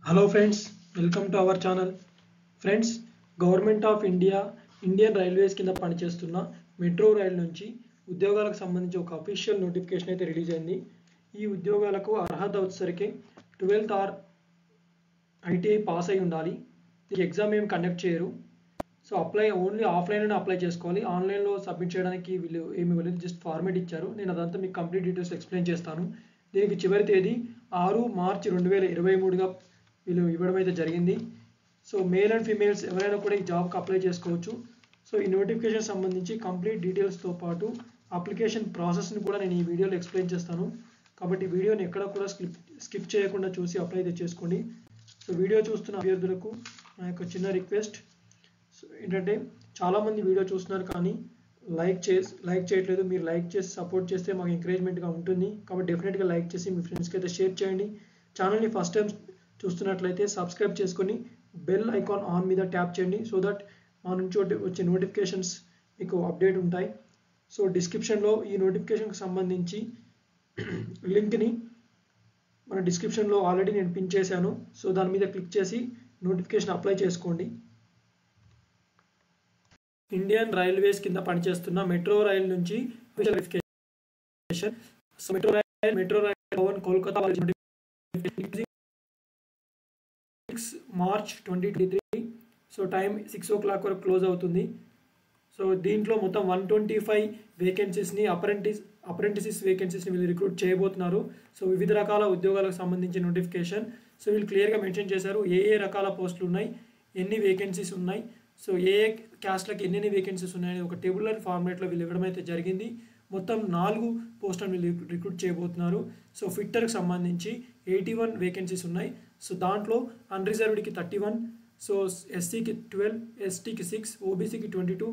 Hello friends, welcome to our channel. Friends, government of India Indian railways కింద పనిచేస్తున్న metro rail నుంచి ఉద్యోగాలకు సంబంధించి ఒక అఫీషియల్ నోటిఫికేషన్ అయితే రిలీజ్ అయింది. ఈ ఉద్యోగాలకు అర్హత వచ్చేసరికి 12th ఆర్ ఐటీఐ పాస్ అయి ఉండాలి. ఈ ఎగ్జామ్ ఏమి కండక్ట్ చేయరు. సో ఓన్లీ ఆఫ్లైన్లోనే అప్లై చేసుకోవాలి. ఆన్లైన్లో సబ్మిట్ చేయడానికి వీళ్ళు ఏమి ఇవ్వలేదు, జస్ట్ ఫార్మేట్ ఇచ్చారు. నేను అదంతా మీకు కంప్లీట్ డీటెయిల్స్ ఎక్స్ప్లెయిన్ చేస్తాను. దీనికి చివరి తేదీ 6 మార్చి 2023గా వీళ్ళు ఇవ్వడం అయితే జరిగింది. సో మేల్ అండ్ ఫీమేల్స్ ఎవరైనా కూడా ఈ జాబ్కి అప్లై చేసుకోవచ్చు. సో ఈ నోటిఫికేషన్ సంబంధించి కంప్లీట్ డీటెయిల్స్తో పాటు అప్లికేషన్ ప్రాసెస్ని కూడా నేను ఈ వీడియోలో ఎక్స్ప్లెయిన్ చేస్తాను. కాబట్టి వీడియోని ఎక్కడ కూడా స్కిప్ చేయకుండా చూసి అప్లై అయితే చేసుకోండి. సో వీడియో చూస్తున్న అభ్యర్థులకు నా యొక్క చిన్న రిక్వెస్ట్ ఏంటంటే, చాలామంది వీడియో చూస్తున్నారు కానీ లైక్ చేయట్లేదు. మీరు లైక్ చేసి సపోర్ట్ చేస్తే మాకు ఎంకరేజ్మెంట్గా ఉంటుంది. కాబట్టి డెఫినెట్గా లైక్ చేసి మీ ఫ్రెండ్స్కి అయితే షేర్ చేయండి. ఛానల్ని ఫస్ట్ టైం చూస్తున్నట్లయితే సబ్స్క్రైబ్ చేసుకొని బెల్ ఐకాన్ ఆన్ మీద ట్యాప్ చేయండి. సో దట్ మా నుంచి వచ్చే నోటిఫికేషన్స్ మీకు అప్డేట్ ఉంటాయి. సో డిస్క్రిప్షన్లో ఈ నోటిఫికేషన్కి సంబంధించి లింక్ని మన డిస్క్రిప్షన్లో ఆల్రెడీ నేను పిన్ చేశాను. సో దాని మీద క్లిక్ చేసి నోటిఫికేషన్ అప్లై చేసుకోండి. ఇండియన్ రైల్వేస్ కింద పనిచేస్తున్న మెట్రో రైల్ నుంచి metro rail Bhavan Kolkata March 2023. So time 6 o'clock వరకు క్లోజ్ అవుతుంది. సో దీంట్లో మొత్తం 125 వేకెన్సీస్ని అప్రెంటిసెస్ వేకెన్సీస్ని వీళ్ళు రిక్రూట్ చేయబోతున్నారు. సో వివిధ రకాల ఉద్యోగాలకు సంబంధించిన నోటిఫికేషన్. సో వీళ్ళు క్లియర్గా మెన్షన్ చేశారు ఏ రకాల పోస్టులు ఉన్నాయి, ఎన్ని వేకెన్సీస్ ఉన్నాయి, సో ఏ క్యాస్ట్లకి ఎన్ని వేకెన్సీస్ ఉన్నాయని ఒక టేబులర్ ఫార్మేట్లో వీళ్ళు ఇవ్వడం అయితే జరిగింది. మొత్తం 4 పోస్టులను వీళ్ళు రిక్రూట్ చేయబోతున్నారు. సో ఫిట్టర్కి సంబంధించి 81 వేకెన్సీస్ ఉన్నాయి. సో దాంట్లో అన్రిజర్వ్డ్కి 31, సో ఎస్సీకి 12, ఎస్టీకి 6, ఓబీసీకి 22,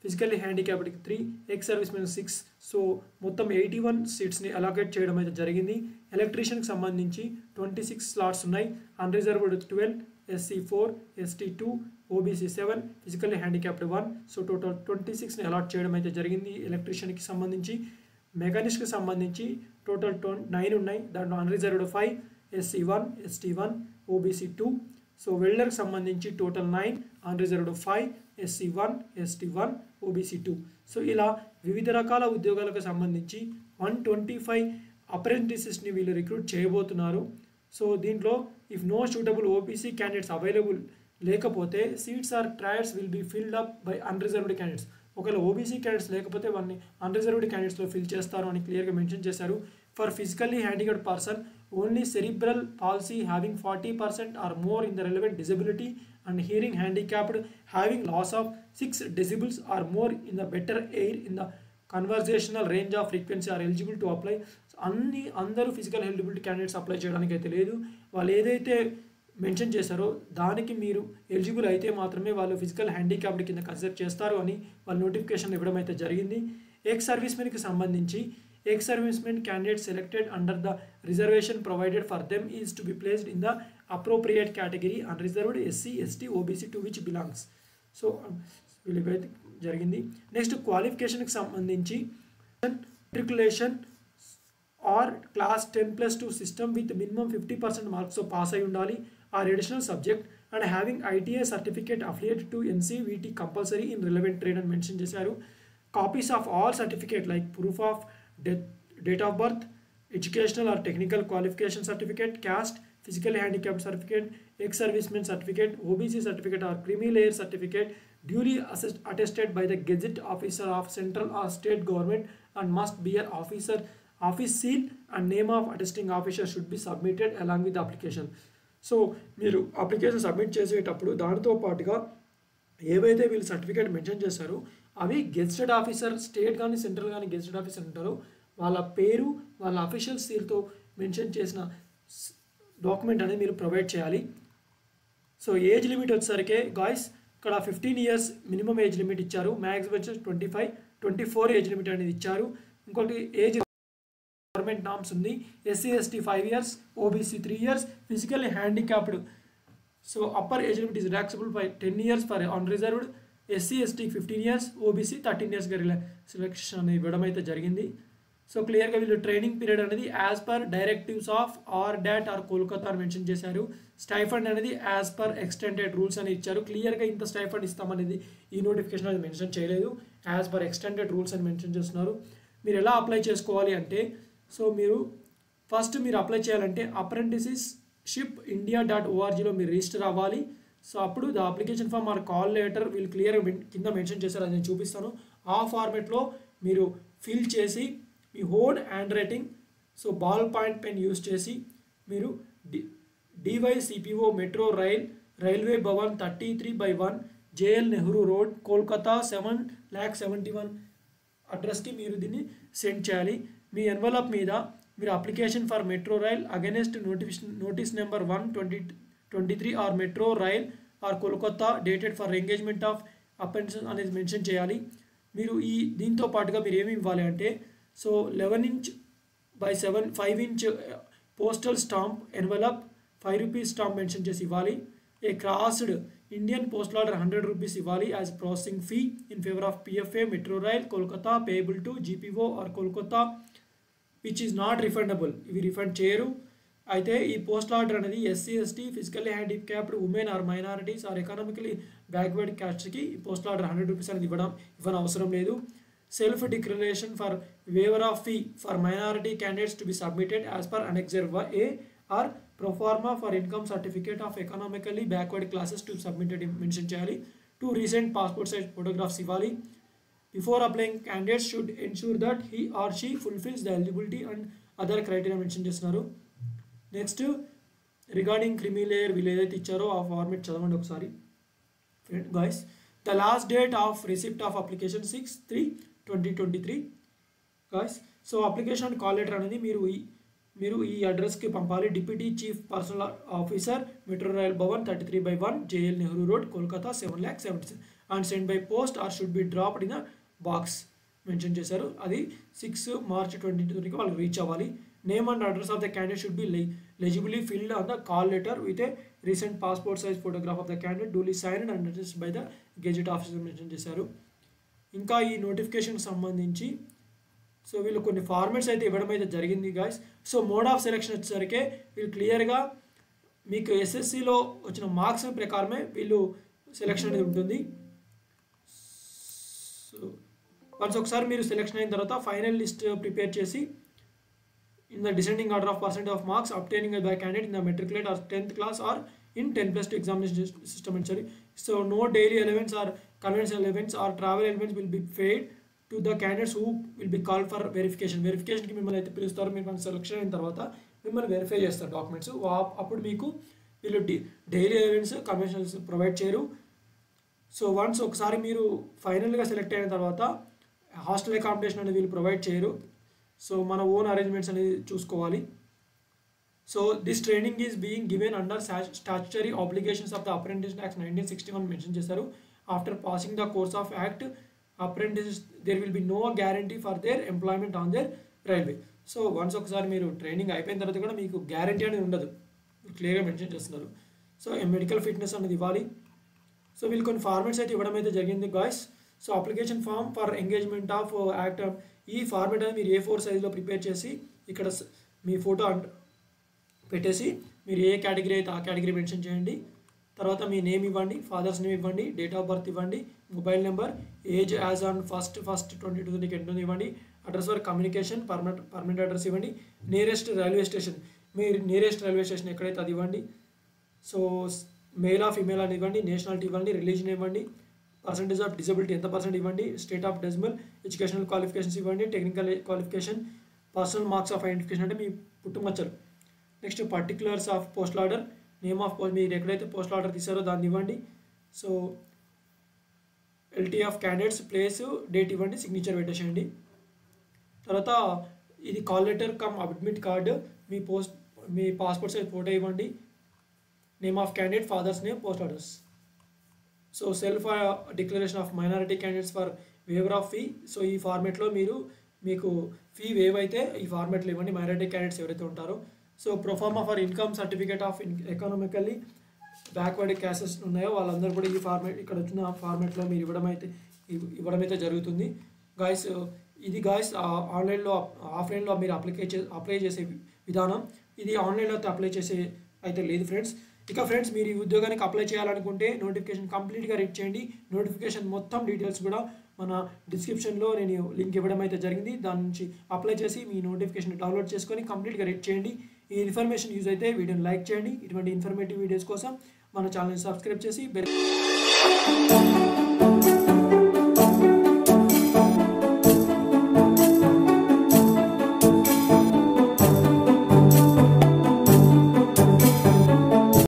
ఫిజికల్లీ హ్యాండిక్యాప్డ్కి 3, ఎక్స్ సర్వీస్ మెన్ 6. సో మొత్తం 81 సీట్స్ని అలాకేట్ చేయడం అయితే జరిగింది. ఎలక్ట్రీషియన్కి సంబంధించి 26 స్లాట్స్ ఉన్నాయి. Unreserved 12, SC 4, ST 2, OBC 7, physically handicapped 1. So total 26ని అలాట్ చేయడం అయితే జరిగింది ఎలక్ట్రీషియన్కి సంబంధించి. మెకానిక్స్కి సంబంధించి టోటల్ 9 ఉన్నాయి. దాంట్లో unreserved 5, SC 1, ST 1, OBC 2. So వెల్డర్కి సంబంధించి total 9, unreserved 5, SC 1, ST 1, OBC 2. So ఇలా వివిధ రకాల ఉద్యోగాలకు సంబంధించి 125 అప్రెంటిసెస్ని వీళ్ళు రిక్రూట్ చేయబోతున్నారు. సో దీంట్లో if no suitable OBC candidates available లేకపోతే seats or trials will be filled up by unreserved candidates. ఒకవేళ ఓబీసీ క్యాండిడేట్స్ లేకపోతే వాటిని అన్రిజర్వ్డ్ క్యాండిడేట్స్లో ఫిల్ చేస్తారు అని క్లియర్గా మెన్షన్ చేశారు. For physically handicapped person only cerebral palsy having 40% or more in the relevant disability and hearing handicapped having loss of 6 decibels or more in the better ear in the conversational range of frequency are eligible to apply. అందరూ physical eligibility candidates apply చేయడానికి అయితే లేదు. వాళ్ళు ఏదైతే mention చేశారో దానికి మీరు eligible అయితే మాత్రమే వాళ్ళు ఫిజికల్ హ్యాండిక్యాప్డ్ కింద కన్సిడర్ చేస్తారు అని వాళ్ళు నోటిఫికేషన్ ఇవ్వడం అయితే జరిగింది. ఎక్స్ సర్వీస్మెన్కి సంబంధించి ex servicemen candidate selected under the reservation provided for them is to be placed in the appropriate category unreserved SC, ST, OBC to which belongs. So వీళ్ళు ఇవైతే జరిగింది. నెక్స్ట్ క్వాలిఫికేషన్కి సంబంధించి matriculation or class 10+2 system with minimum 50% మార్క్స్తో pass అయి ఉండాలి. Or additional subject and having ITI certificate affiliated to NCVT compulsory in relevant trade అని mention చేశారు. Copies of all certificate like proof of date of birth, educational or technical qualification certificate, caste, physically handicapped certificate, ex-serviceman certificate, OBC certificate or creamy layer certificate duly attested by the Gazette officer of central or state government and must bear office seal and name of attesting officer should be submitted along with the application. So మీరు application submit చేసేటప్పుడు దానితో పాటుగా ఏవైతే వీళ్ళు certificate mention చేశారో అవి gazetted officer, state కానీ central కానీ గెజిటెడ్ ఆఫీసర్ ఉంటారో వాళ్ళ పేరు, వాళ్ళ అఫీషియల్ సీల్తో మెన్షన్ చేసిన డాక్యుమెంట్ అనేది మీరు ప్రొవైడ్ చేయాలి. సో ఏజ్ లిమిట్ వచ్చేసరికి గాయ్స్ ఇక్కడ 15 years మినిమం ఏజ్ లిమిట్ ఇచ్చారు. మ్యాక్సిమం వచ్చేసి 24 ఏజ్ లిమిట్ అనేది ఇచ్చారు. ఇంకోటి ఏజ్ గవర్నమెంట్ నామ్స్ ఉంది. SC ST 5 years, OBC 3 years, physically handicapped so upper age limit is relaxable by 10 years for unreserved, SC ST 15 years, OBC 13 yearsగా relaxation అనేది ఇవ్వడం అయితే జరిగింది. సో క్లియర్గా వీళ్ళు ట్రైనింగ్ పీరియడ్ అనేది as per directives of RDAT R Kolkata అని mention చేశారు. స్టైఫండ్ అనేది యాజ్ పర్ ఎక్స్టెండెడ్ రూల్స్ అని ఇచ్చారు. క్లియర్గా ఇంత స్టైఫండ్ ఇస్తామనేది ఈ నోటిఫికేషన్ అనేది మెన్షన్ చేయలేదు. యాజ్ పర్ ఎక్స్టెండెడ్ రూల్స్ అని మెన్షన్ చేస్తున్నారు. మీరు ఎలా అప్లై చేసుకోవాలి అంటే, సో మీరు ఫస్ట్ మీరు అప్లై చేయాలంటే apprenticeshipindia.orgలో మీరు రిజిస్టర్ అవ్వాలి. సో అప్పుడు the application form or call letter వీళ్ళు క్లియర్గా కింద మెన్షన్ చేశారు, అది నేను చూపిస్తాను. ఆ ఫార్మెట్లో మీరు ఫిల్ చేసి మీ own handwriting, so ball point pen use చేసి మీరు DYCPO metro railway Bhavan 33/1 JL Nehru road Kolkata 7,71,000 అడ్రస్కి మీరు దీన్ని సెండ్ చేయాలి. మీ ఎన్వలప్ మీద మీరు application for metro rail against notice number 1/23 R metro rail R Kolkata dated for engagement of apprentice అనేది mention చేయాలి. మీరు దీంతో పాటుగా మీరు ఏమి ఇవ్వాలి అంటే, so 11 inch by 5 inch postal stamp envelope 5 rupees stamp mention చేసి ఇవ్వాలి. A crossed Indian postal order 100 rupees ఇవ్వాలి as processing fee in favour of PFA metro rail Kolkata payable to GPO R Kolkata which is not refundable. ఇవి refund చేయరు. అయితే ఈ postal order అనేది SC ST physically handicapped women or minorities or economically backward క్యాస్ట్కి ఈ postal order 100 rupees అనేది ఇవ్వని అవసరం లేదు. Self declaration for waiver of fee for minority candidates to be submitted as per annexure A or proforma for income certificate of economically backward classes to submitted mention చేయాలి. 2 recent passport size photographs ఇవ్వాలి. Before applying candidates should ensure that he or she fulfils the eligibility and other criteria mention చేస్తున్నారు. Next regarding creamy layer వీళ్ళు ఏదైతే ఇచ్చారో ఆ format చదవండి ఒకసారి guys. The last date of receipt of application 6/3/2023 guys. So application and call letter అనేది మీరు ఈ అడ్రస్కి పంపాలి. Deputy chief personnel officer metro rail Bhavan 33/1 JL Nehru road Kolkata 7,70,000 and send by post or should be dropped in a box mention చేశారు. అది 6 March 2023 వాళ్ళకి reach అవ్వాలి. Name and address of the candidate should be legibly filled on the call letter with a recent passport size photograph of the candidate duly signed and addressed by the gazette officer mention చేశారు. ఇంకా ఈ నోటిఫికేషన్కి సంబంధించి so వీళ్ళు కొన్ని formats అయితే ఇవ్వడం అయితే జరిగింది guys. So mode of selection వచ్చేసరికి వీళ్ళు క్లియర్గా మీకు SSCలో వచ్చిన మార్క్స్ ప్రకారమే వీళ్ళు సెలెక్షన్ అనేది ఉంటుంది. సో వన్స్ ఒకసారి మీరు సెలెక్షన్ అయిన తర్వాత ఫైనల్ లిస్ట్ ప్రిపేర్ చేసి in the descending order of percentage of marks obtaining by candidate in the matriculate or 10th class or in 10+2 examination system and sorry. So no daily allowance or conventional allowance or travel allowance will be paid to the candidates who will be called for verification. Verification కి మిమ్మల్ని అయితే పిలుస్తారు. మీరు selection అయిన తర్వాత మిమ్మల్ని verify చేస్తారు documents. అప్పుడు మీకు వీళ్ళు డైలీ అలవెన్స్ కన్వెన్షనల్స్ ప్రొవైడ్ చేయరు. సో వన్స్ ఒకసారి మీరు ఫైనల్గా సెలెక్ట్ అయిన తర్వాత హాస్టల్ అకామిడేషన్ అనేది వీళ్ళు ప్రొవైడ్ చేయరు. సో మన ఓన్ అరేంజ్మెంట్స్ అనేది చూసుకోవాలి. So this training is being given under statutory obligations of the apprentice act 1961 mention చేశారు. After passing the course of act apprentice there will be no guarantee for their employment on their railway. So once ఒకసారి మీరు training అయిపోయిన తర్వాత కూడా మీకు guarantee అనేది ఉండదు, క్లియర్గా మెన్షన్ చేస్తున్నారు. సో మెడికల్ ఫిట్నెస్ అనేది ఇవ్వాలి. సో వీళ్ళు కొన్ని ఫార్మాట్స్ అయితే ఇవ్వడం అయితే జరిగింది guys. So application form for engagement of act ఈ ఫార్మేట్ అనేది మీరు A4 సైజ్లో ప్రిపేర్ చేసి ఇక్కడ మీ ఫోటో పెట్టేసి మీరు ఏ కేటగిరీ అయితే ఆ కేటగిరీ మెన్షన్ చేయండి. తర్వాత మీ నేమ్ ఇవ్వండి, ఫాదర్స్ నేమ్ ఇవ్వండి, డేట్ ఆఫ్ బర్త్ ఇవ్వండి, mobile number, age as on 1/1/2022 and ఇవ్వండి, address for communication permanent address ఇవ్వండి, నియరెస్ట్ రైల్వే స్టేషన్ మీరు నియరెస్ట్ రైల్వే స్టేషన్ ఎక్కడైతే అది ఇవ్వండి. సో మేల్ ఆఫ్ ఫీమేల్ అని ఇవ్వండి, నేషనాలిటీ ఇవ్వండి, రిలీజన్ ఇవ్వండి, పర్సంటేజ్ ఆఫ్ డిజబిలిటీ ఎంత % ఇవ్వండి, state of decimal, educational qualifications ఇవ్వండి, technical qualification, personal marks of identification అంటే మీ పుట్టుమచ్చలు. Next particulars of postal order, name of మీరు ఎక్కడైతే పోస్టల్ ఆర్డర్ తీసారో దాన్ని ఇవ్వండి. So LT of candidates, place, date ఇవ్వండి, సిగ్నేచర్ పెట్టేసేయండి. తర్వాత ఇది call letter cum admit card, మీ పాస్పోర్ట్ సైజ్ ఫోటో ఇవ్వండి, name of candidate, father's name, post address. So self declaration of minority candidates for waiver of fee. So ఈ ఫార్మేట్లో మీకు fee wave అయితే ఈ ఫార్మేట్లో ఇవ్వండి మైనారిటీ క్యాండిడేట్స్ ఎవరైతే ఉంటారో. So proforma for income certificate of economically backward classes ఉన్నాయో వాళ్ళందరూ కూడా ఈ ఫార్మేట్ ఇక్కడ వచ్చిన ఫార్మేట్లో మీరు ఇవ్వడం అయితే జరుగుతుంది గాయస్. ఇది గాయస్ ఆన్లైన్లో ఆఫ్లైన్లో మీరు అప్లై చేసే విధానం. ఇది ఆన్లైన్లో అయితే అప్లై చేసే అయితే లేదు ఫ్రెండ్స్. ఇక ఫ్రెండ్స్ మీరు ఈ ఉద్యోగానికి అప్లై చేయాలనుకుంటే నోటిఫికేషన్ కంప్లీట్గా రీడ్ చేయండి. నోటిఫికేషన్ మొత్తం డీటెయిల్స్ కూడా మన డిస్క్రిప్షన్లో నేను లింక్ ఇవ్వడం అయితే జరిగింది. దాని నుంచి అప్లై చేసి మీ నోటిఫికేషన్ డౌన్లోడ్ చేసుకొని కంప్లీట్గా రీడ్ చేయండి. ఈ ఇన్ఫర్మేషన్ యూజ్ అయితే వీడియోని లైక్ చేయండి. ఇటువంటి ఇన్ఫర్మేటివ్ వీడియోస్ కోసం మన ఛానల్ని సబ్స్క్రైబ్ చేసి బెల్